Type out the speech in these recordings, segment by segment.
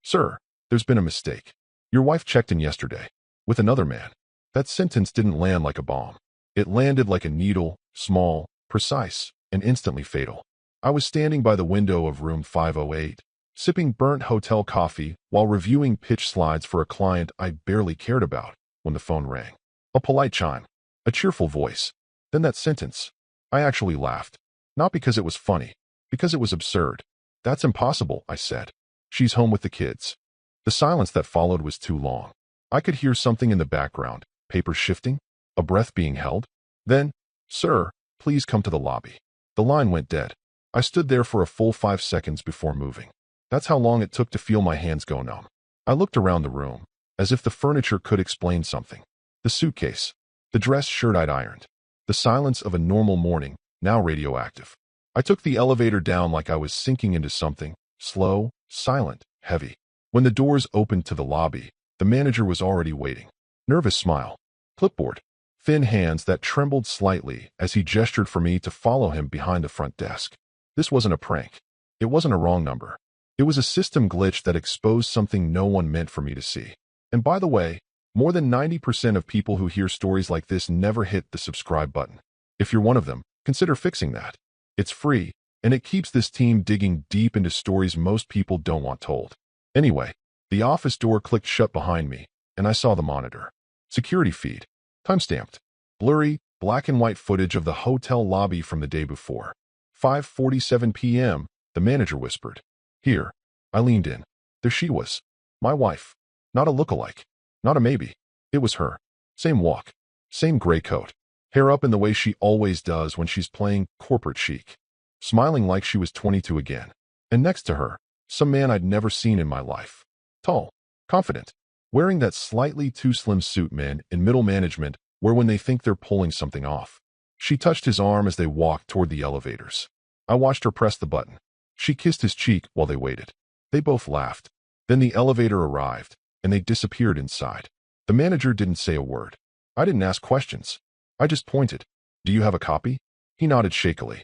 Sir, there's been a mistake. Your wife checked in yesterday with another man. That sentence didn't land like a bomb. It landed like a needle, small, precise, and instantly fatal. I was standing by the window of room 508, sipping burnt hotel coffee while reviewing pitch slides for a client I barely cared about when the phone rang. A polite chime, a cheerful voice, then that sentence. I actually laughed. Not because it was funny, because it was absurd. That's impossible, I said. She's home with the kids. The silence that followed was too long. I could hear something in the background, papers shifting, a breath being held. Then, sir, please come to the lobby. The line went dead. I stood there for a full 5 seconds before moving. That's how long it took to feel my hands go numb. I looked around the room, as if the furniture could explain something. The suitcase, the dress shirt I'd ironed, the silence of a normal morning, now radioactive. I took the elevator down like I was sinking into something, slow, silent, heavy. When the doors opened to the lobby, the manager was already waiting. Nervous smile, clipboard, thin hands that trembled slightly as he gestured for me to follow him behind the front desk. This wasn't a prank. It wasn't a wrong number. It was a system glitch that exposed something no one meant for me to see. And by the way, more than 90% of people who hear stories like this never hit the subscribe button. If you're one of them, consider fixing that. It's free, and it keeps this team digging deep into stories most people don't want told. Anyway, the office door clicked shut behind me, and I saw the monitor. Security feed. Timestamped. Blurry, black and white footage of the hotel lobby from the day before. 5:47 p.m., the manager whispered. Here. I leaned in. There she was. My wife. Not a lookalike. Not a maybe. It was her. Same walk. Same gray coat. Hair up in the way she always does when she's playing corporate chic. Smiling like she was 22 again. And next to her, some man I'd never seen in my life. Tall. Confident. Wearing that slightly too slim suit men in middle management wear when they think they're pulling something off. She touched his arm as they walked toward the elevators. I watched her press the button. She kissed his cheek while they waited. They both laughed. Then the elevator arrived, and they disappeared inside. The manager didn't say a word. I didn't ask questions. I just pointed. Do you have a copy? He nodded shakily.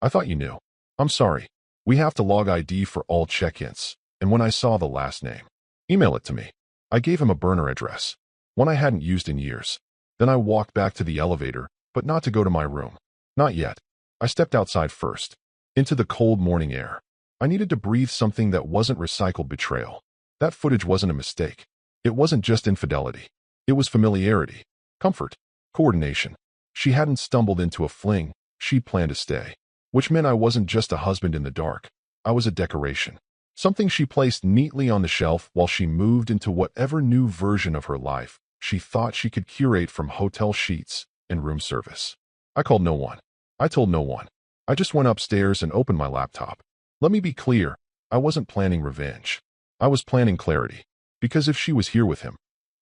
I thought you knew. I'm sorry. We have to log ID for all check-ins. And when I saw the last name, email it to me. I gave him a burner address, one I hadn't used in years. Then I walked back to the elevator, but not to go to my room. Not yet. I stepped outside first, into the cold morning air. I needed to breathe something that wasn't recycled betrayal. That footage wasn't a mistake. It wasn't just infidelity. It was familiarity, comfort, coordination. She hadn't stumbled into a fling. She planned to stay. Which meant I wasn't just a husband in the dark. I was a decoration. Something she placed neatly on the shelf while she moved into whatever new version of her life she thought she could curate from hotel sheets and room service. I called no one. I told no one. I just went upstairs and opened my laptop. Let me be clear. I wasn't planning revenge. I was planning clarity. Because if she was here with him,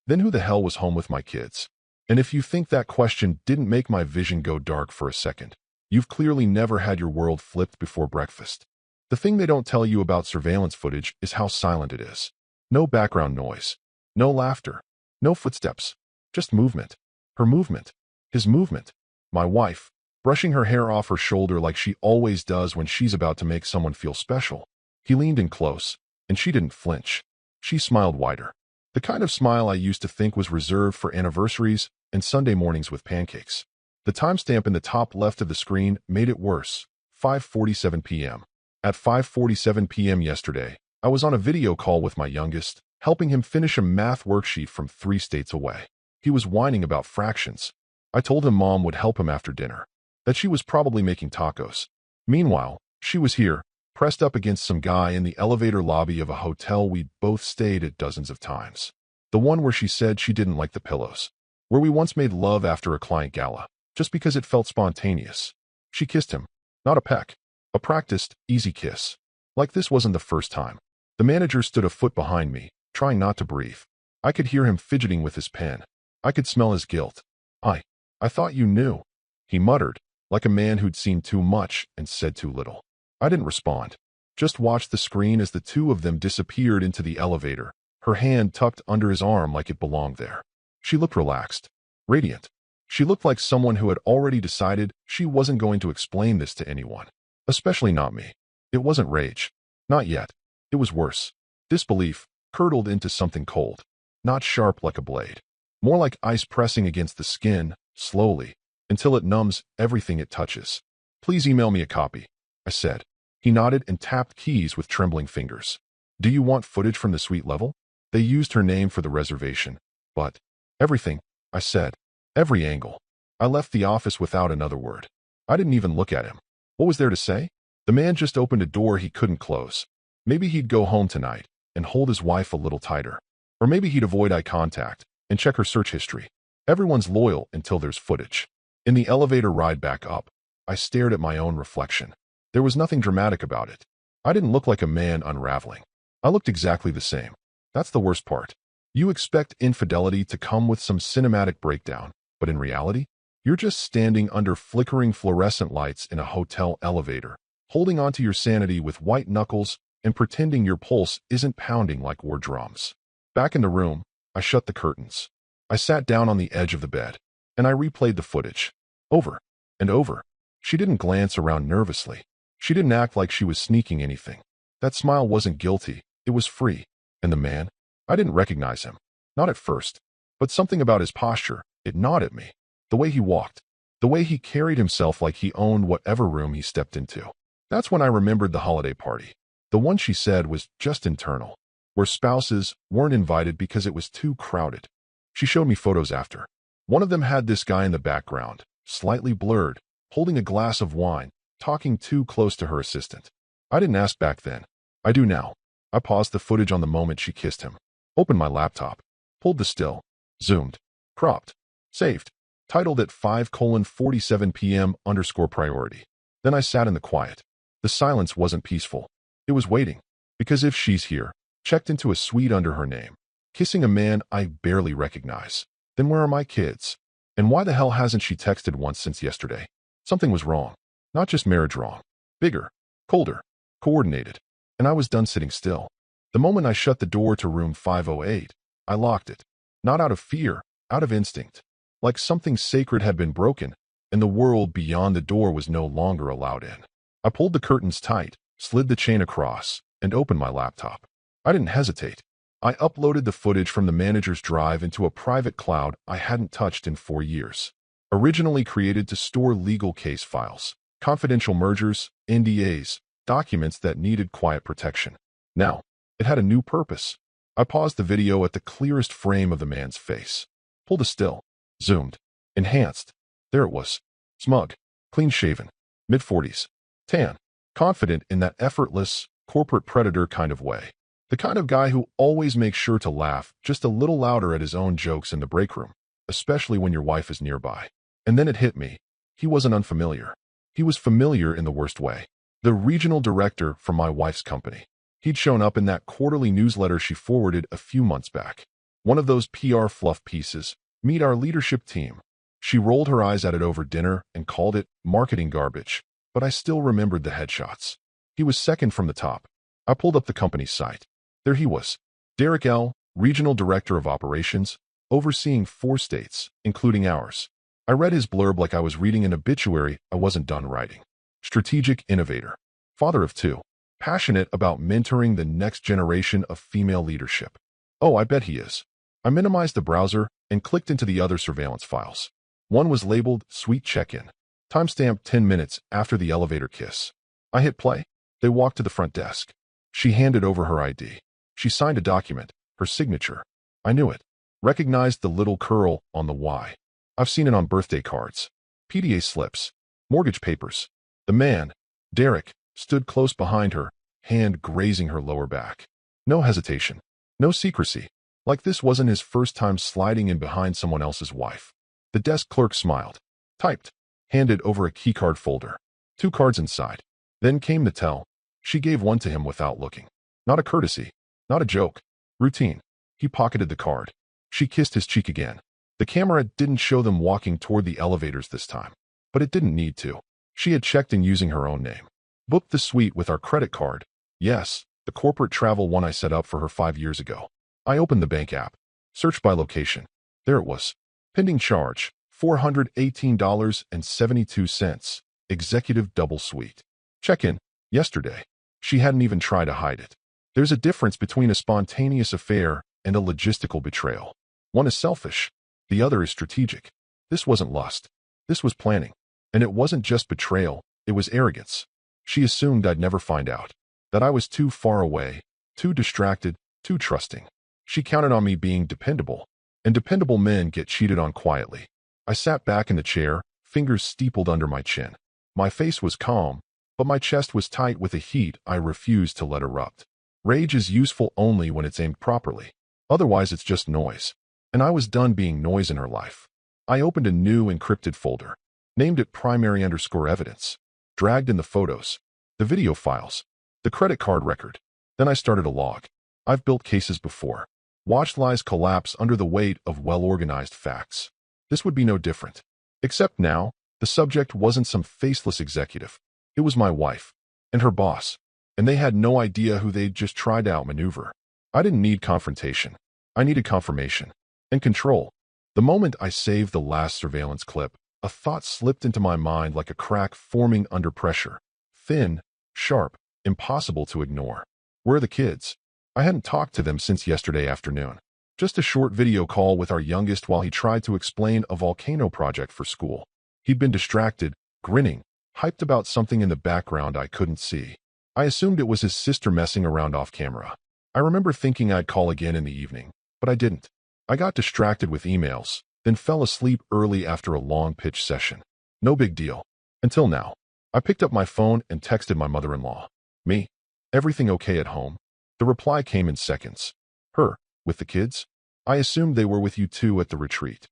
then who the hell was home with my kids? And if you think that question didn't make my vision go dark for a second, you've clearly never had your world flipped before breakfast. The thing they don't tell you about surveillance footage is how silent it is. No background noise. No laughter. No footsteps. Just movement. Her movement. His movement. My wife, brushing her hair off her shoulder like she always does when she's about to make someone feel special. He leaned in close, and she didn't flinch. She smiled wider. The kind of smile I used to think was reserved for anniversaries and Sunday mornings with pancakes. The timestamp in the top left of the screen made it worse. 5:47 p.m. At 5:47 p.m. yesterday, I was on a video call with my youngest, helping him finish a math worksheet from 3 states away. He was whining about fractions. I told him Mom would help him after dinner, that she was probably making tacos. Meanwhile, she was here, pressed up against some guy in the elevator lobby of a hotel we'd both stayed at dozens of times. The one where she said she didn't like the pillows. Where we once made love after a client gala, just because it felt spontaneous. She kissed him. Not a peck. A practiced, easy kiss. Like this wasn't the first time. The manager stood a foot behind me, trying not to breathe. I could hear him fidgeting with his pen. I could smell his guilt. I thought you knew, he muttered, like a man who'd seen too much and said too little. I didn't respond. Just watched the screen as the two of them disappeared into the elevator, her hand tucked under his arm like it belonged there. She looked relaxed, radiant. She looked like someone who had already decided she wasn't going to explain this to anyone. Especially not me. It wasn't rage. Not yet. It was worse. Disbelief curdled into something cold, not sharp like a blade, more like ice pressing against the skin, slowly, until it numbs everything it touches. Please email me a copy, I said. He nodded and tapped keys with trembling fingers. Do you want footage from the suite level? They used her name for the reservation. But everything, I said. Every angle. I left the office without another word. I didn't even look at him. What was there to say? The man just opened a door he couldn't close. Maybe he'd go home tonight and hold his wife a little tighter. Or maybe he'd avoid eye contact and check her search history. Everyone's loyal until there's footage. In the elevator ride back up, I stared at my own reflection. There was nothing dramatic about it. I didn't look like a man unraveling. I looked exactly the same. That's the worst part. You expect infidelity to come with some cinematic breakdown, but in reality, you're just standing under flickering fluorescent lights in a hotel elevator, holding onto your sanity with white knuckles and pretending your pulse isn't pounding like war drums. Back in the room, I shut the curtains. I sat down on the edge of the bed, and I replayed the footage. Over and over. She didn't glance around nervously. She didn't act like she was sneaking anything. That smile wasn't guilty, it was free. And the man? I didn't recognize him. Not at first. But something about his posture, it gnawed at me. The way he walked. The way he carried himself like he owned whatever room he stepped into. That's when I remembered the holiday party. The one she said was just internal, where spouses weren't invited because it was too crowded. She showed me photos after. One of them had this guy in the background, slightly blurred, holding a glass of wine, talking too close to her assistant. I didn't ask back then. I do now. I paused the footage on the moment she kissed him. Opened my laptop. Pulled the still. Zoomed. Cropped. Saved. Titled at 5:47 p.m_priority. Then I sat in the quiet. The silence wasn't peaceful. It was waiting. Because if she's here, checked into a suite under her name, kissing a man I barely recognize, then where are my kids? And why the hell hasn't she texted once since yesterday? Something was wrong. Not just marriage wrong. Bigger. Colder. Coordinated. And I was done sitting still. The moment I shut the door to room 508, I locked it. Not out of fear, out of instinct. Like something sacred had been broken, and the world beyond the door was no longer allowed in. I pulled the curtains tight, slid the chain across, and opened my laptop. I didn't hesitate. I uploaded the footage from the manager's drive into a private cloud I hadn't touched in 4 years. Originally created to store legal case files, confidential mergers, NDAs, documents that needed quiet protection. Now, it had a new purpose. I paused the video at the clearest frame of the man's face. Pulled a still. Zoomed. Enhanced. There it was. Smug. Clean-shaven. Mid-40s. Tan. Confident in that effortless, corporate predator kind of way. The kind of guy who always makes sure to laugh just a little louder at his own jokes in the break room, especially when your wife is nearby. And then it hit me. He wasn't unfamiliar. He was familiar in the worst way. The regional director from my wife's company. He'd shown up in that quarterly newsletter she forwarded a few months back. One of those PR fluff pieces. Meet our leadership team. She rolled her eyes at it over dinner and called it marketing garbage, but I still remembered the headshots. He was second from the top. I pulled up the company's site. There he was. Derek L., Regional Director of Operations, overseeing 4 states, including ours. I read his blurb like I was reading an obituary I wasn't done writing. Strategic innovator. Father of 2. Passionate about mentoring the next generation of female leadership. Oh, I bet he is. I minimized the browser and clicked into the other surveillance files. One was labeled Suite Check-In. Timestamp 10 minutes after the elevator kiss. I hit play. They walked to the front desk. She handed over her ID. She signed a document, her signature. I knew it. Recognized the little curl on the Y. I've seen it on birthday cards. PDA slips. Mortgage papers. The man, Derek, stood close behind her, hand grazing her lower back. No hesitation. No secrecy. Like this wasn't his first time sliding in behind someone else's wife. The desk clerk smiled. Typed. Handed over a keycard folder. 2 cards inside. Then came the tell. She gave one to him without looking. Not a courtesy. Not a joke. Routine. He pocketed the card. She kissed his cheek again. The camera didn't show them walking toward the elevators this time. But it didn't need to. She had checked in using her own name. Booked the suite with our credit card. Yes, the corporate travel one I set up for her 5 years ago. I opened the bank app. Searched by location. There it was. Pending charge. $418.72. Executive double suite. Check-in. Yesterday. She hadn't even tried to hide it. There's a difference between a spontaneous affair and a logistical betrayal. One is selfish. The other is strategic. This wasn't lust. This was planning. And it wasn't just betrayal, it was arrogance. She assumed I'd never find out. That I was too far away, too distracted, too trusting. She counted on me being dependable. And dependable men get cheated on quietly. I sat back in the chair, fingers steepled under my chin. My face was calm, but my chest was tight with a heat I refused to let erupt. Rage is useful only when it's aimed properly. Otherwise, it's just noise. And I was done being noise in her life. I opened a new encrypted folder, named it primary_evidence, dragged in the photos, the video files, the credit card record. Then I started a log. I've built cases before. Watched lies collapse under the weight of well-organized facts. This would be no different. Except now, the subject wasn't some faceless executive. It was my wife and her boss, and they had no idea who they'd just tried to outmaneuver. I didn't need confrontation. I needed confirmation and control. The moment I saved the last surveillance clip, a thought slipped into my mind like a crack forming under pressure. Thin, sharp, impossible to ignore. Where are the kids? I hadn't talked to them since yesterday afternoon. Just a short video call with our youngest while he tried to explain a volcano project for school. He'd been distracted, grinning, hyped about something in the background I couldn't see. I assumed it was his sister messing around off camera. I remember thinking I'd call again in the evening, but I didn't. I got distracted with emails, then fell asleep early after a long pitch session. No big deal. Until now. I picked up my phone and texted my mother-in-law. Me? Everything okay at home? The reply came in seconds. Her? With the kids? I assumed they were with you too at the retreat.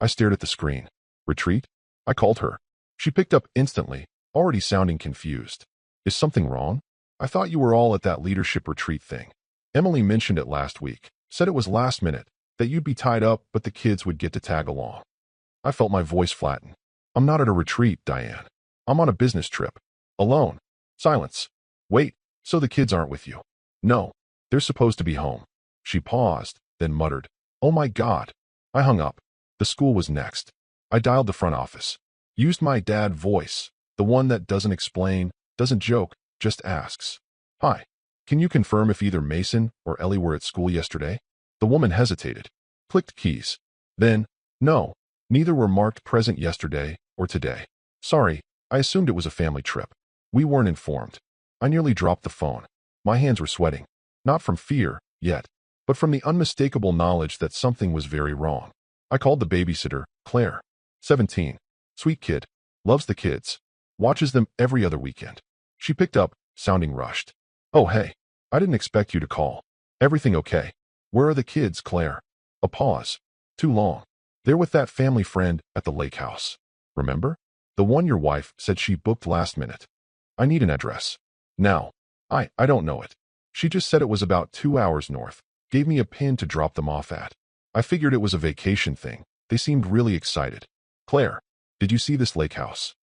I stared at the screen. Retreat? I called her. She picked up instantly, already sounding confused. Is something wrong? I thought you were all at that leadership retreat thing. Emily mentioned it last week, said it was last minute, that you'd be tied up but the kids would get to tag along. I felt my voice flatten. I'm not at a retreat, Diane. I'm on a business trip. Alone. Silence. Wait, so the kids aren't with you? No. They're supposed to be home. She paused, then muttered, Oh my God. I hung up. The school was next. I dialed the front office. Used my dad voice, the one that doesn't explain, doesn't joke, just asks. Hi. Can you confirm if either Mason or Ellie were at school yesterday? The woman hesitated. Clicked keys. Then, no, neither were marked present yesterday or today. Sorry, I assumed it was a family trip. We weren't informed. I nearly dropped the phone. My hands were sweating. Not from fear, yet, but from the unmistakable knowledge that something was very wrong. I called the babysitter, Claire. 17. Sweet kid. Loves the kids. Watches them every other weekend. She picked up, sounding rushed. Oh hey, I didn't expect you to call. Everything okay? Where are the kids, Claire? A pause. Too long. They're with that family friend at the lake house. Remember? The one your wife said she booked last minute. I need an address. Now. I don't know it. She just said it was about 2 hours north. Gave me a pin to drop them off at. I figured it was a vacation thing. They seemed really excited. Claire, did you see this lake house?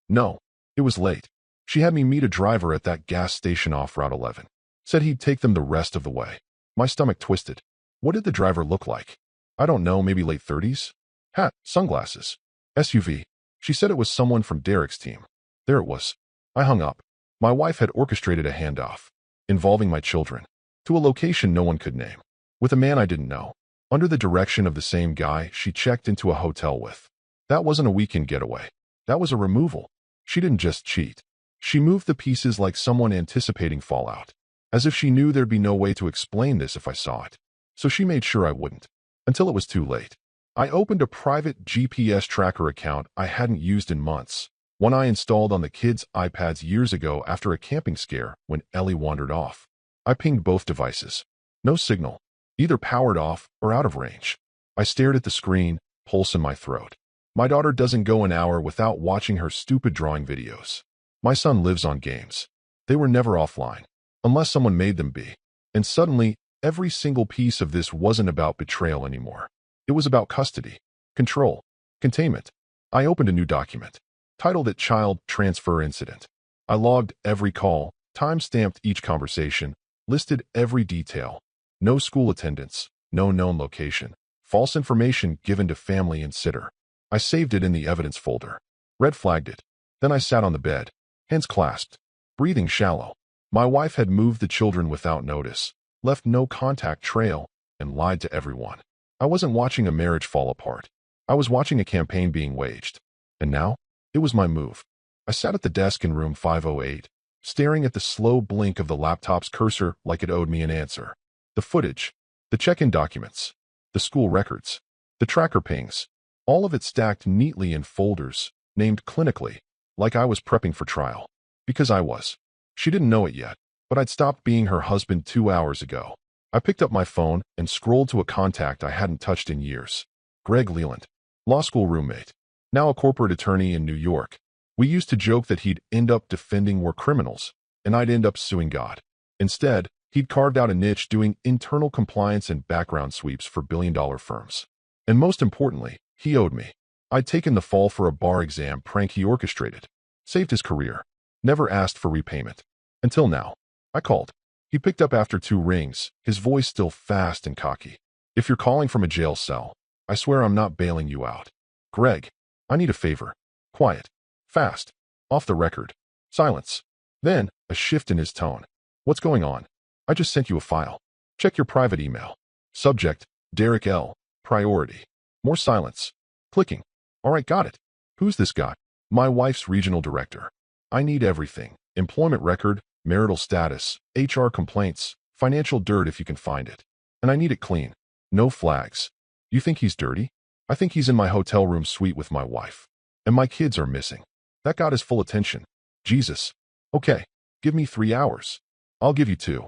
No. It was late. She had me meet a driver at that gas station off Route 11. Said he'd take them the rest of the way. My stomach twisted. What did the driver look like? I don't know, maybe late 30s? Hat, sunglasses. SUV. She said it was someone from Derek's team. There it was. I hung up. My wife had orchestrated a handoff, involving my children, to a location no one could name, with a man I didn't know, under the direction of the same guy she checked into a hotel with. That wasn't a weekend getaway. That was a removal. She didn't just cheat. She moved the pieces like someone anticipating fallout, as if she knew there'd be no way to explain this if I saw it. So she made sure I wouldn't, until it was too late. I opened a private GPS tracker account I hadn't used in months, one I installed on the kids' iPads years ago after a camping scare when Ellie wandered off. I pinged both devices. No signal, either powered off or out of range. I stared at the screen, pulse in my throat. My daughter doesn't go an hour without watching her stupid drawing videos. My son lives on games. They were never offline, unless someone made them be. And suddenly, every single piece of this wasn't about betrayal anymore. It was about custody, control, containment. I opened a new document, titled it Child Transfer Incident. I logged every call, time-stamped each conversation, listed every detail. No school attendance, no known location, false information given to family and sitter. I saved it in the evidence folder, red flagged it. Then I sat on the bed, hands clasped, breathing shallow. My wife had moved the children without notice, left no contact trail, and lied to everyone. I wasn't watching a marriage fall apart. I was watching a campaign being waged. And now, it was my move. I sat at the desk in room 508, staring at the slow blink of the laptop's cursor like it owed me an answer. The footage, the check-in documents, the school records, the tracker pings, all of it stacked neatly in folders, named clinically, like I was prepping for trial. Because I was. She didn't know it yet, but I'd stopped being her husband 2 hours ago. I picked up my phone and scrolled to a contact I hadn't touched in years. Greg Leland, law school roommate, now a corporate attorney in New York. We used to joke that he'd end up defending war criminals, and I'd end up suing God. Instead, he'd carved out a niche doing internal compliance and background sweeps for billion-dollar firms. And most importantly, he owed me. I'd taken the fall for a bar exam prank he orchestrated. Saved his career. Never asked for repayment. Until now. I called. He picked up after 2 rings, his voice still fast and cocky. If you're calling from a jail cell, I swear I'm not bailing you out. Greg, I need a favor. Quiet. Fast. Off the record. Silence. Then, a shift in his tone. What's going on? I just sent you a file. Check your private email. Subject, Derek L. Priority. More silence. Clicking. All right, got it. Who's this guy? My wife's regional director. I need everything. Employment record, marital status, HR complaints, financial dirt if you can find it. And I need it clean. No flags. You think he's dirty? I think he's in my hotel room suite with my wife. And my kids are missing. That got his full attention. Jesus. Okay, give me 3 hours. I'll give you 2.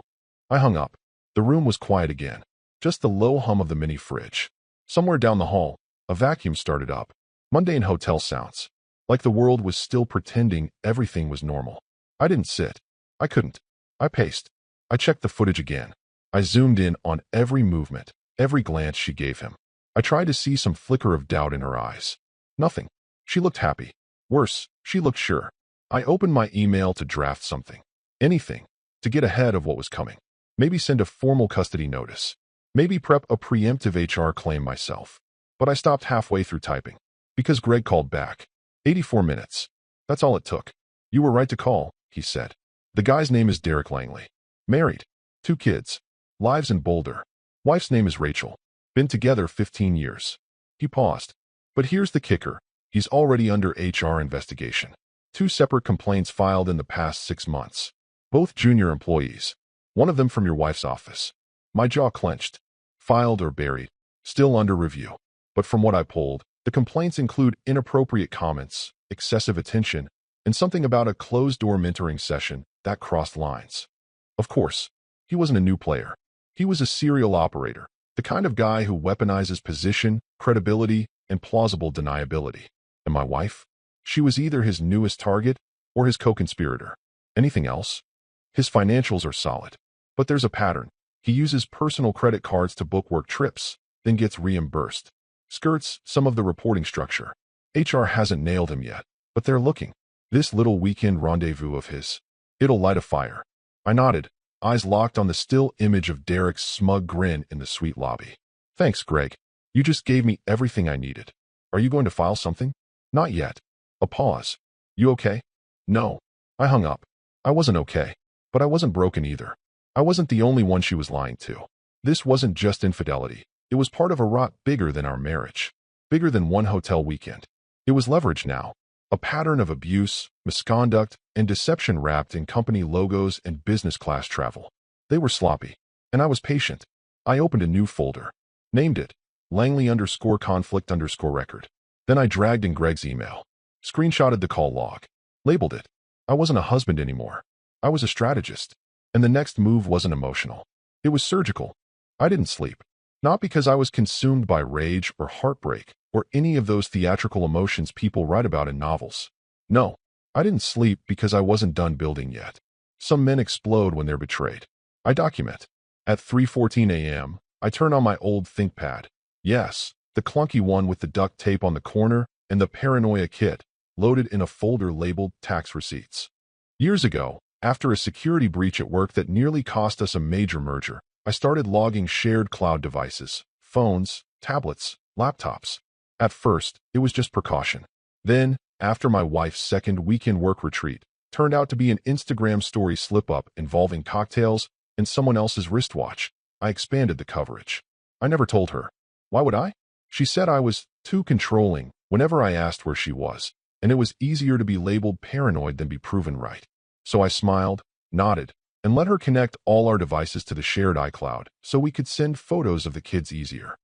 I hung up. The room was quiet again. Just the low hum of the mini fridge. Somewhere down the hall, a vacuum started up. Mundane hotel sounds. Like the world was still pretending everything was normal. I didn't sit. I couldn't. I paced. I checked the footage again. I zoomed in on every movement, every glance she gave him. I tried to see some flicker of doubt in her eyes. Nothing. She looked happy. Worse, she looked sure. I opened my email to draft something. Anything. To get ahead of what was coming. Maybe send a formal custody notice. Maybe prep a preemptive HR claim myself. But I stopped halfway through typing. Because Greg called back. 84 minutes. That's all it took. You were right to call, he said. The guy's name is Derek Langley. Married. 2 kids. Lives in Boulder. Wife's name is Rachel. Been together 15 years. He paused. But here's the kicker. He's already under HR investigation. 2 separate complaints filed in the past 6 months. Both junior employees. One of them from your wife's office. My jaw clenched. Filed or buried. Still under review. But from what I pulled, the complaints include inappropriate comments, excessive attention, and something about a closed-door mentoring session that crossed lines. Of course, he wasn't a new player. He was a serial operator, the kind of guy who weaponizes position, credibility, and plausible deniability. And my wife? She was either his newest target or his co-conspirator. Anything else? His financials are solid. But there's a pattern. He uses personal credit cards to book work trips, then gets reimbursed. Skirts some of the reporting structure. HR hasn't nailed him yet, but they're looking. This little weekend rendezvous of his. It'll light a fire. I nodded, eyes locked on the still image of Derek's smug grin in the suite lobby. Thanks, Greg. You just gave me everything I needed. Are you going to file something? Not yet. A pause. You okay? No. I hung up. I wasn't okay. But I wasn't broken either. I wasn't the only one she was lying to. This wasn't just infidelity. It was part of a rot bigger than our marriage. Bigger than one hotel weekend. It was leverage now. A pattern of abuse, misconduct, and deception wrapped in company logos and business class travel. They were sloppy. And I was patient. I opened a new folder. Named it. Langley_conflict_record. Then I dragged in Greg's email. Screenshotted the call log. Labeled it. I wasn't a husband anymore. I was a strategist. And the next move wasn't emotional. It was surgical. I didn't sleep. Not because I was consumed by rage or heartbreak or any of those theatrical emotions people write about in novels. No, I didn't sleep because I wasn't done building yet. Some men explode when they're betrayed. I document. At 3:14 a.m., I turn on my old ThinkPad. Yes, the clunky one with the duct tape on the corner and the paranoia kit, loaded in a folder labeled tax receipts. Years ago, after a security breach at work that nearly cost us a major merger, I started logging shared cloud devices, phones, tablets, laptops. At first, it was just precaution. Then, after my wife's second weekend work retreat, turned out to be an Instagram story slip-up involving cocktails and someone else's wristwatch. I expanded the coverage. I never told her. Why would I? She said I was too controlling whenever I asked where she was, and it was easier to be labeled paranoid than be proven right. So I smiled, nodded, and let her connect all our devices to the shared iCloud so we could send photos of the kids easier.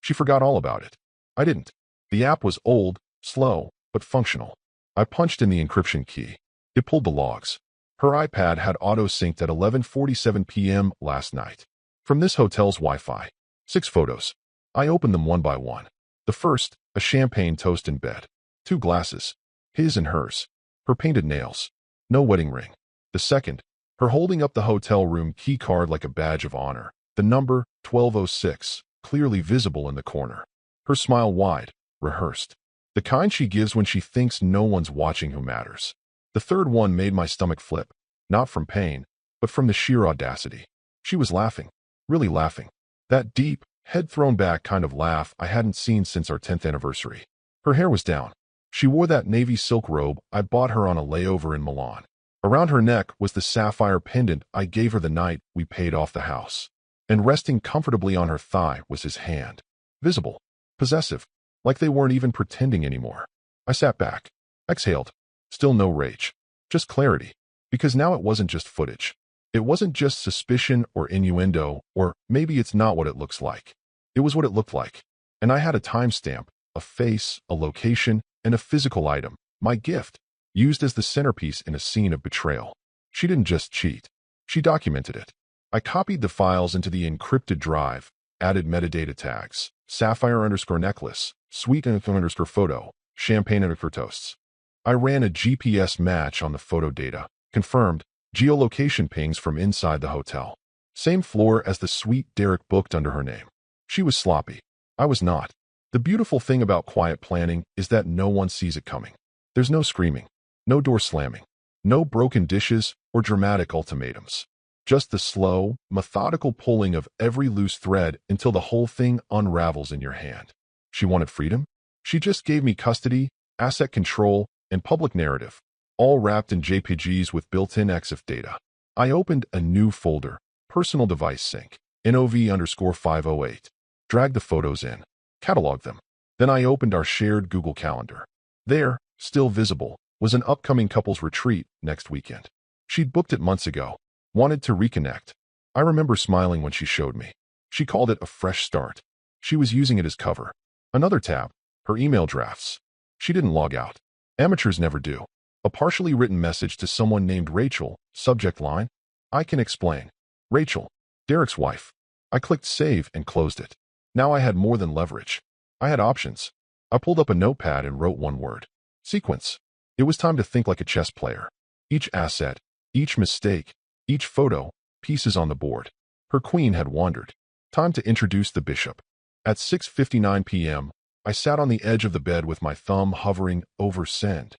She forgot all about it. I didn't. The app was old, slow, but functional. I punched in the encryption key. It pulled the logs. Her iPad had auto-synced at 11:47 p.m. last night. From this hotel's Wi-Fi. 6 photos. I opened them one by one. The first, a champagne toast in bed. 2 glasses. His and hers. Her painted nails. No wedding ring. The second, her holding up the hotel room key card like a badge of honor. The number, 1206, clearly visible in the corner. Her smile wide, rehearsed. The kind she gives when she thinks no one's watching who matters. The third one made my stomach flip, not from pain, but from the sheer audacity. She was laughing, really laughing. That deep, head thrown back kind of laugh I hadn't seen since our 10th anniversary. Her hair was down. She wore that navy silk robe I bought her on a layover in Milan. Around her neck was the sapphire pendant I gave her the night we paid off the house. And resting comfortably on her thigh was his hand. Visible, possessive, like they weren't even pretending anymore. I sat back, exhaled. Still no rage, just clarity. Because now it wasn't just footage. It wasn't just suspicion or innuendo, or maybe it's not what it looks like. It was what it looked like. And I had a timestamp, a face, a location, and a physical item, my gift, used as the centerpiece in a scene of betrayal. She didn't just cheat. She documented it. I copied the files into the encrypted drive, added metadata tags, sapphire_necklace, sweet_photo, champagne_toasts. I ran a GPS match on the photo data, confirmed, geolocation pings from inside the hotel. Same floor as the suite Derek booked under her name. She was sloppy. I was not. The beautiful thing about quiet planning is that no one sees it coming. There's no screaming, no door slamming, no broken dishes or dramatic ultimatums. Just the slow, methodical pulling of every loose thread until the whole thing unravels in your hand. She wanted freedom? She just gave me custody, asset control, and public narrative, all wrapped in JPGs with built-in EXIF data. I opened a new folder, Personal Device Sync, NOV_508. Dragged the photos in, cataloged them. Then I opened our shared Google Calendar. There, still visible, was an upcoming couples retreat next weekend. She'd booked it months ago, wanted to reconnect. I remember smiling when she showed me. She called it a fresh start. She was using it as cover. Another tab, her email drafts. She didn't log out. Amateurs never do. A partially written message to someone named Rachel, subject line, I can explain. Rachel, Derek's wife. I clicked save and closed it. Now I had more than leverage. I had options. I pulled up a notepad and wrote one word. Sequence. It was time to think like a chess player. Each asset, each mistake, each photo, pieces on the board. Her queen had wandered. Time to introduce the bishop. At 6:59 p.m., I sat on the edge of the bed with my thumb hovering over send.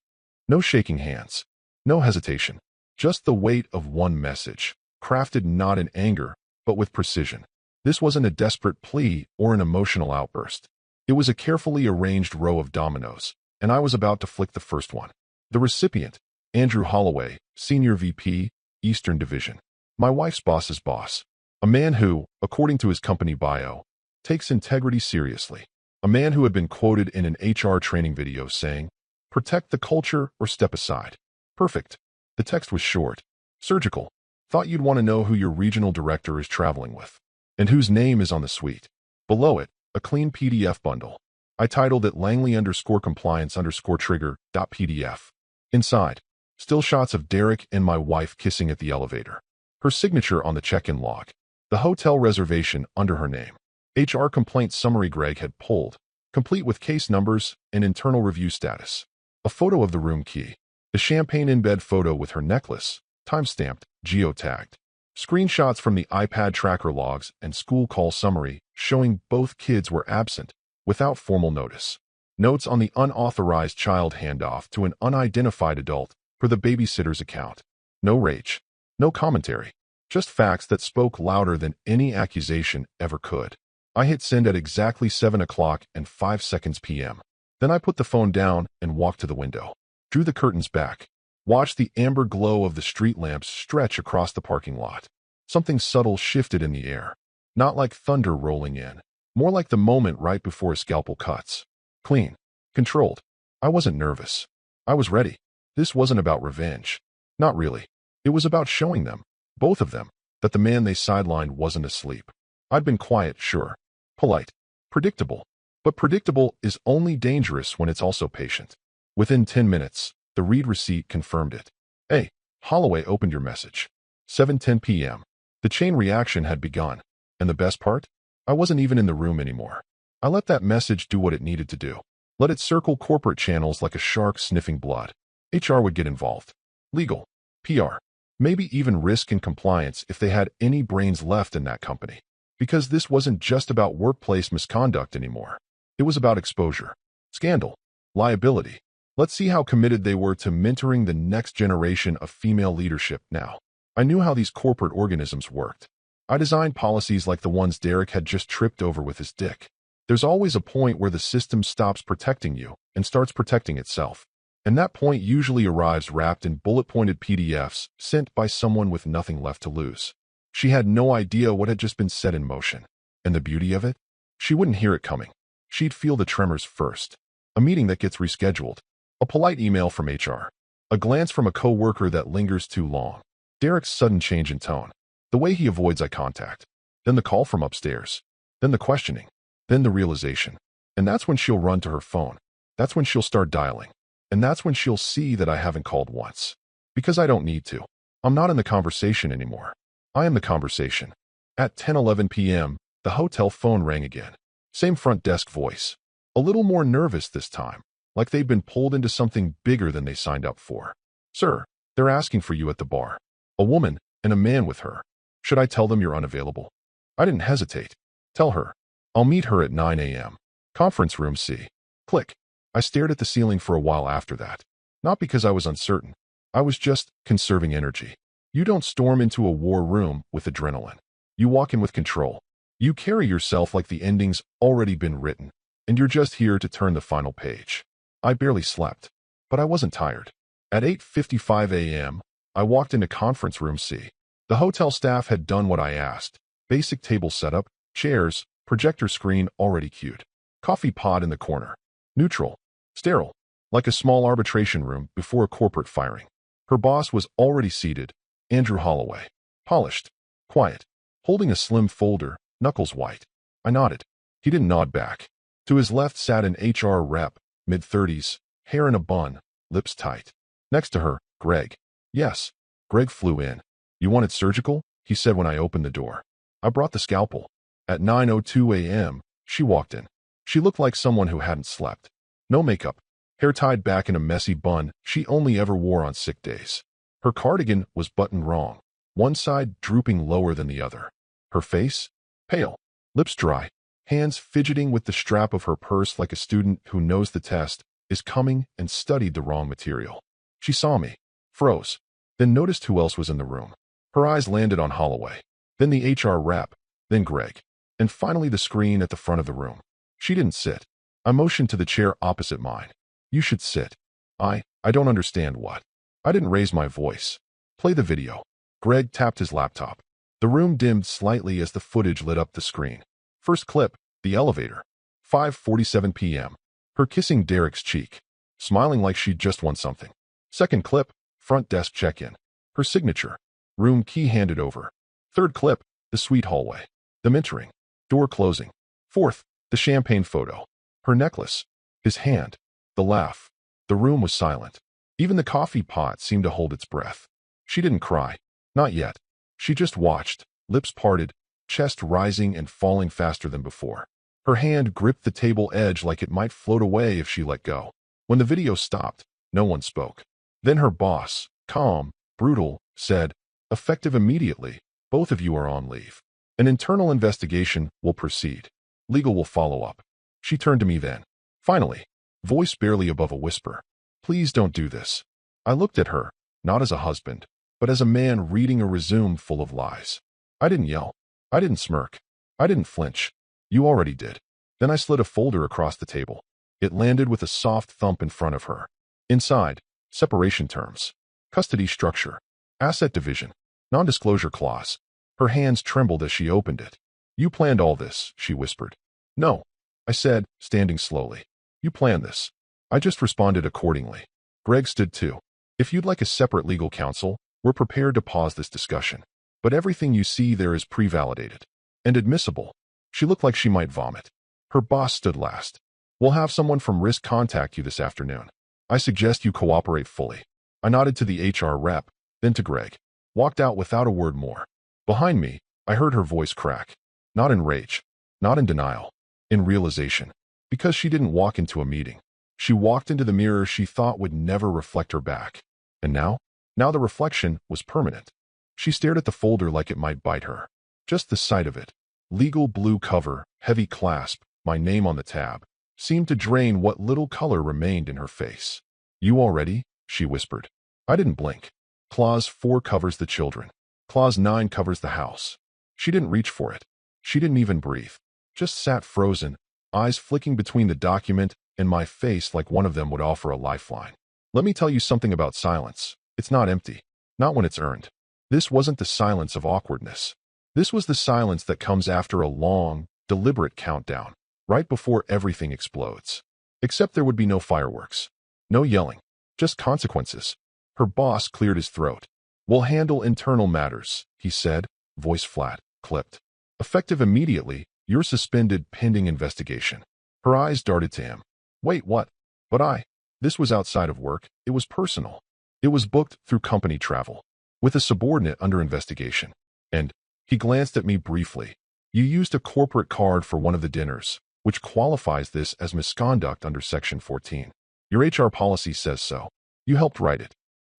No shaking hands. No hesitation. Just the weight of one message, crafted not in anger, but with precision. This wasn't a desperate plea or an emotional outburst. It was a carefully arranged row of dominoes, and I was about to flick the first one. The recipient, Andrew Holloway, Senior VP, Eastern Division. My wife's boss's boss. A man who, according to his company bio, takes integrity seriously. A man who had been quoted in an HR training video saying, "Protect the culture or step aside." Perfect. The text was short, surgical. Thought you'd want to know who your regional director is traveling with, and whose name is on the suite. Below it, a clean PDF bundle. I titled it Langley_compliance_trigger.pdf. Inside, still shots of Derek and my wife kissing at the elevator. Her signature on the check-in log. The hotel reservation under her name. HR complaint summary Greg had pulled, complete with case numbers and internal review status. A photo of the room key. The champagne in bed photo with her necklace, timestamped, geotagged. Screenshots from the iPad tracker logs and school call summary showing both kids were absent, without formal notice. Notes on the unauthorized child handoff to an unidentified adult per the babysitter's account. No rage. No commentary. Just facts that spoke louder than any accusation ever could. I hit send at exactly 7:05 p.m. Then I put the phone down and walked to the window. Drew the curtains back. watched the amber glow of the street lamps stretch across the parking lot. Something subtle shifted in the air. Not like thunder rolling in. More like the moment right before a scalpel cuts. Clean. Controlled. I wasn't nervous. I was ready. This wasn't about revenge. Not really. It was about showing them, both of them, that the man they sidelined wasn't asleep. I'd been quiet, sure. Polite. Predictable. But predictable is only dangerous when it's also patient. Within 10 minutes, the read receipt confirmed it. Hey, Holloway opened your message. 7:10 p.m. The chain reaction had begun. And the best part? I wasn't even in the room anymore. I let that message do what it needed to do. Let it circle corporate channels like a shark sniffing blood. HR would get involved. Legal. PR. Maybe even risk and compliance if they had any brains left in that company. Because this wasn't just about workplace misconduct anymore. It was about exposure, scandal, liability. Let's see how committed they were to mentoring the next generation of female leadership now. I knew how these corporate organisms worked. I designed policies like the ones Derek had just tripped over with his dick. There's always a point where the system stops protecting you and starts protecting itself. And that point usually arrives wrapped in bullet-pointed PDFs sent by someone with nothing left to lose. She had no idea what had just been set in motion. And the beauty of it? She wouldn't hear it coming. She'd feel the tremors first. A meeting that gets rescheduled. A polite email from HR. A glance from a coworker that lingers too long. Derek's sudden change in tone. The way he avoids eye contact. Then the call from upstairs. Then the questioning. Then the realization. And that's when she'll run to her phone. That's when she'll start dialing. And that's when she'll see that I haven't called once. Because I don't need to. I'm not in the conversation anymore. I am the conversation. At 10:11 p.m., the hotel phone rang again. Same front desk voice. A little more nervous this time, like they'd been pulled into something bigger than they signed up for. Sir, they're asking for you at the bar. A woman and a man with her. Should I tell them you're unavailable? I didn't hesitate. Tell her. I'll meet her at 9 a.m. Conference room C. Click. I stared at the ceiling for a while after that. Not because I was uncertain. I was just conserving energy. You don't storm into a war room with adrenaline. You walk in with control. You carry yourself like the ending's already been written, and you're just here to turn the final page. I barely slept, but I wasn't tired. At 8:55 a.m., I walked into conference room C. The hotel staff had done what I asked. Basic table setup, chairs, projector screen already queued. Coffee pot in the corner. Neutral. Sterile. Like a small arbitration room before a corporate firing. Her boss was already seated. Andrew Holloway. Polished. Quiet. Holding a slim folder. Knuckles white. I nodded. He didn't nod back. To his left sat an HR rep, mid-30s, hair in a bun, lips tight. Next to her, Greg. Yes. Greg flew in. You want it surgical? He said when I opened the door. I brought the scalpel. At 9:02 a.m., she walked in. She looked like someone who hadn't slept. No makeup. Hair tied back in a messy bun she only ever wore on sick days. Her cardigan was buttoned wrong, one side drooping lower than the other. Her face? Pale, lips dry, hands fidgeting with the strap of her purse like a student who knows the test is coming and studied the wrong material. She saw me, froze, then noticed who else was in the room. Her eyes landed on Holloway, then the HR rep, then Greg, and finally the screen at the front of the room. She didn't sit. I motioned to the chair opposite mine. You should sit. I don't understand what. I didn't raise my voice. Play the video. Greg tapped his laptop. The room dimmed slightly as the footage lit up the screen. First clip, the elevator. 5:47 p.m. Her kissing Derek's cheek, smiling like she'd just won something. Second clip, front desk check-in. Her signature. Room key handed over. Third clip, the suite hallway. The mentoring. Door closing. Fourth, the champagne photo. Her necklace. His hand. The laugh. The room was silent. Even the coffee pot seemed to hold its breath. She didn't cry. Not yet. She just watched, lips parted, chest rising and falling faster than before. Her hand gripped the table edge like it might float away if she let go. When the video stopped, no one spoke. Then her boss, calm, brutal, said, "Effective immediately, both of you are on leave. An internal investigation will proceed. Legal will follow up." She turned to me then. Finally, voice barely above a whisper. "Please don't do this." I looked at her, not as a husband, but as a man reading a resume full of lies. I didn't yell. I didn't smirk. I didn't flinch. You already did. Then I slid a folder across the table. It landed with a soft thump in front of her. Inside, separation terms. Custody structure. Asset division. Non-disclosure clause. Her hands trembled as she opened it. You planned all this, she whispered. No, I said, standing slowly. You planned this. I just responded accordingly. Greg stood too. If you'd like a separate legal counsel, we're prepared to pause this discussion. But everything you see there is pre-validated and admissible. She looked like she might vomit. Her boss stood last. We'll have someone from Risk contact you this afternoon. I suggest you cooperate fully. I nodded to the HR rep, then to Greg. Walked out without a word more. Behind me, I heard her voice crack. Not in rage. Not in denial. In realization. Because she didn't walk into a meeting. She walked into the mirror she thought would never reflect her back. And now the reflection was permanent. She stared at the folder like it might bite her. Just the sight of it. Legal blue cover, heavy clasp, my name on the tab, seemed to drain what little color remained in her face. You all ready? She whispered. I didn't blink. Clause 4 covers the children. Clause 9 covers the house. She didn't reach for it. She didn't even breathe. Just sat frozen, eyes flicking between the document and my face like one of them would offer a lifeline. Let me tell you something about silence. It's not empty. Not when it's earned. This wasn't the silence of awkwardness. This was the silence that comes after a long, deliberate countdown, right before everything explodes. Except there would be no fireworks. No yelling. Just consequences. Her boss cleared his throat. We'll handle internal matters, he said, voice flat, clipped. Effective immediately, you're suspended pending investigation. Her eyes darted to him. Wait, what? But this was outside of work. It was personal. It was booked through company travel, with a subordinate under investigation. And he glanced at me briefly. You used a corporate card for one of the dinners, which qualifies this as misconduct under Section 14. Your HR policy says so. You helped write it.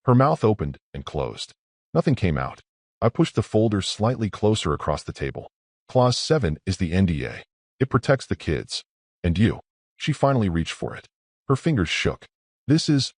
Her mouth opened and closed. Nothing came out. I pushed the folder slightly closer across the table. Clause 7 is the NDA. It protects the kids. And you. She finally reached for it. Her fingers shook. This is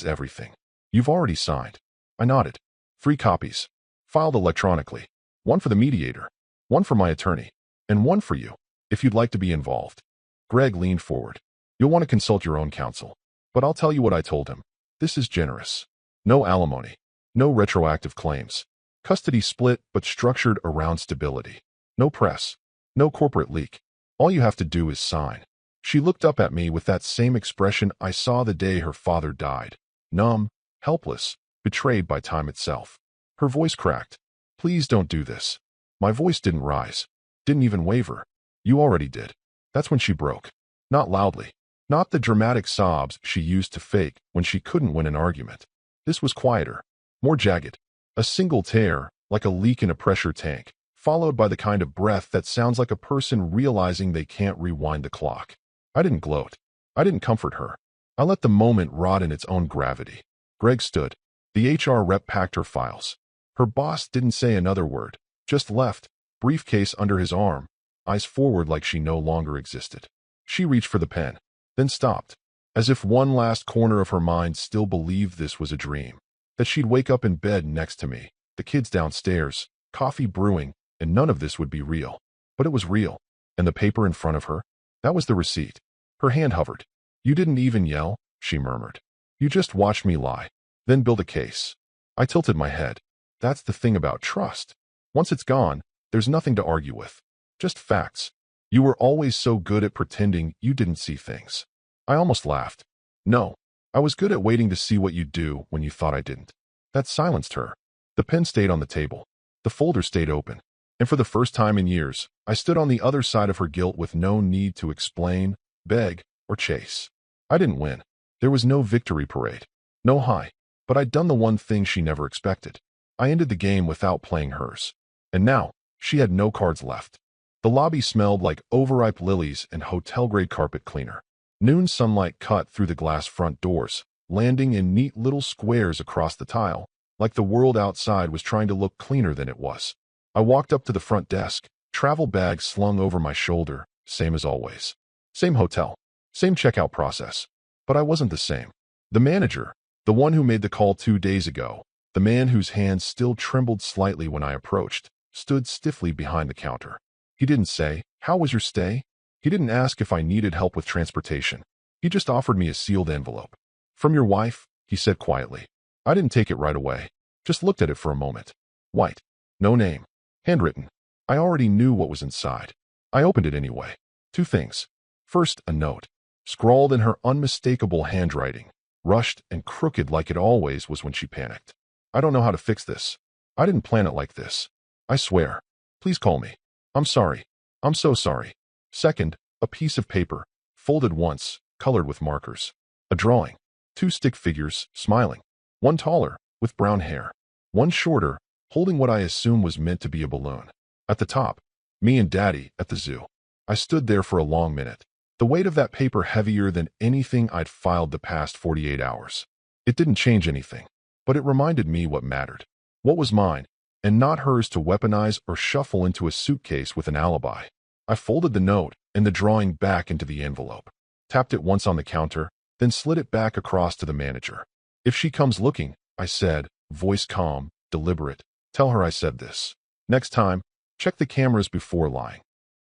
everything. You've already signed. I nodded. 3 copies. Filed electronically. 1 for the mediator. 1 for my attorney. And 1 for you, if you'd like to be involved. Greg leaned forward. You'll want to consult your own counsel. But I'll tell you what I told him. This is generous. No alimony. No retroactive claims. Custody split but structured around stability. No press. No corporate leak. All you have to do is sign. She looked up at me with that same expression I saw the day her father died. Numb, helpless, betrayed by time itself. Her voice cracked. Please don't do this. My voice didn't rise. Didn't even waver. You already did. That's when she broke. Not loudly. Not the dramatic sobs she used to fake when she couldn't win an argument. This was quieter. More jagged. A single tear, like a leak in a pressure tank, followed by the kind of breath that sounds like a person realizing they can't rewind the clock. I didn't gloat. I didn't comfort her. I let the moment rot in its own gravity. Greg stood. The HR rep packed her files. Her boss didn't say another word, just left, briefcase under his arm, eyes forward like she no longer existed. She reached for the pen, then stopped, as if one last corner of her mind still believed this was a dream, that she'd wake up in bed next to me, the kids downstairs, coffee brewing, and none of this would be real. But it was real. And the paper in front of her? That was the receipt. Her hand hovered. You didn't even yell, she murmured. You just watched me lie, then build a case. I tilted my head. That's the thing about trust. Once it's gone, there's nothing to argue with. Just facts. You were always so good at pretending you didn't see things. I almost laughed. No, I was good at waiting to see what you'd do when you thought I didn't. That silenced her. The pen stayed on the table. The folder stayed open. And for the first time in years, I stood on the other side of her guilt with no need to explain, beg, or chase. I didn't win. There was no victory parade. No high. But I'd done the one thing she never expected. I ended the game without playing hers. And now, she had no cards left. The lobby smelled like overripe lilies and hotel-grade carpet cleaner. Noon sunlight cut through the glass front doors, landing in neat little squares across the tile, like the world outside was trying to look cleaner than it was. I walked up to the front desk, travel bag slung over my shoulder, same as always. Same hotel, same checkout process. But I wasn't the same. The manager, the one who made the call 2 days ago, the man whose hands still trembled slightly when I approached, stood stiffly behind the counter. He didn't say, "How was your stay?" He didn't ask if I needed help with transportation. He just offered me a sealed envelope. "From your wife," he said quietly. I didn't take it right away. Just looked at it for a moment. White. No name. Handwritten. I already knew what was inside. I opened it anyway. Two things. First, a note. Scrawled in her unmistakable handwriting. Rushed and crooked like it always was when she panicked. I don't know how to fix this. I didn't plan it like this. I swear. Please call me. I'm sorry. I'm so sorry. Second, a piece of paper. Folded once, colored with markers. A drawing. Two stick figures, smiling. One taller, with brown hair. One shorter, holding what I assume was meant to be a balloon. At the top, me and Daddy at the zoo. I stood there for a long minute. The weight of that paper heavier than anything I'd filed the past 48 hours. It didn't change anything, but it reminded me what mattered. What was mine, and not hers to weaponize or shuffle into a suitcase with an alibi. I folded the note and the drawing back into the envelope, tapped it once on the counter, then slid it back across to the manager. If she comes looking, I said, voice calm, deliberate, tell her I said this. Next time, check the cameras before lying.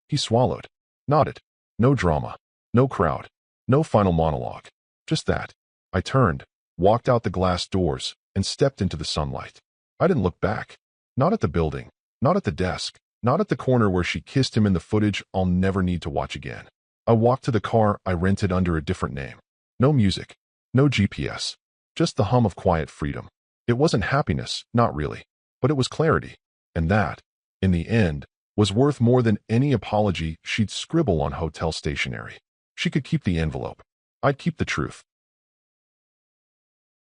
He swallowed, nodded. No drama, no crowd, no final monologue. Just that. I turned, walked out the glass doors, and stepped into the sunlight. I didn't look back. Not at the building, not at the desk, not at the corner where she kissed him in the footage I'll never need to watch again. I walked to the car I rented under a different name. No music, no GPS, just the hum of quiet freedom. It wasn't happiness, not really, but it was clarity. And that, in the end, was worth more than any apology she'd scribble on hotel stationery. She could keep the envelope. I'd keep the truth.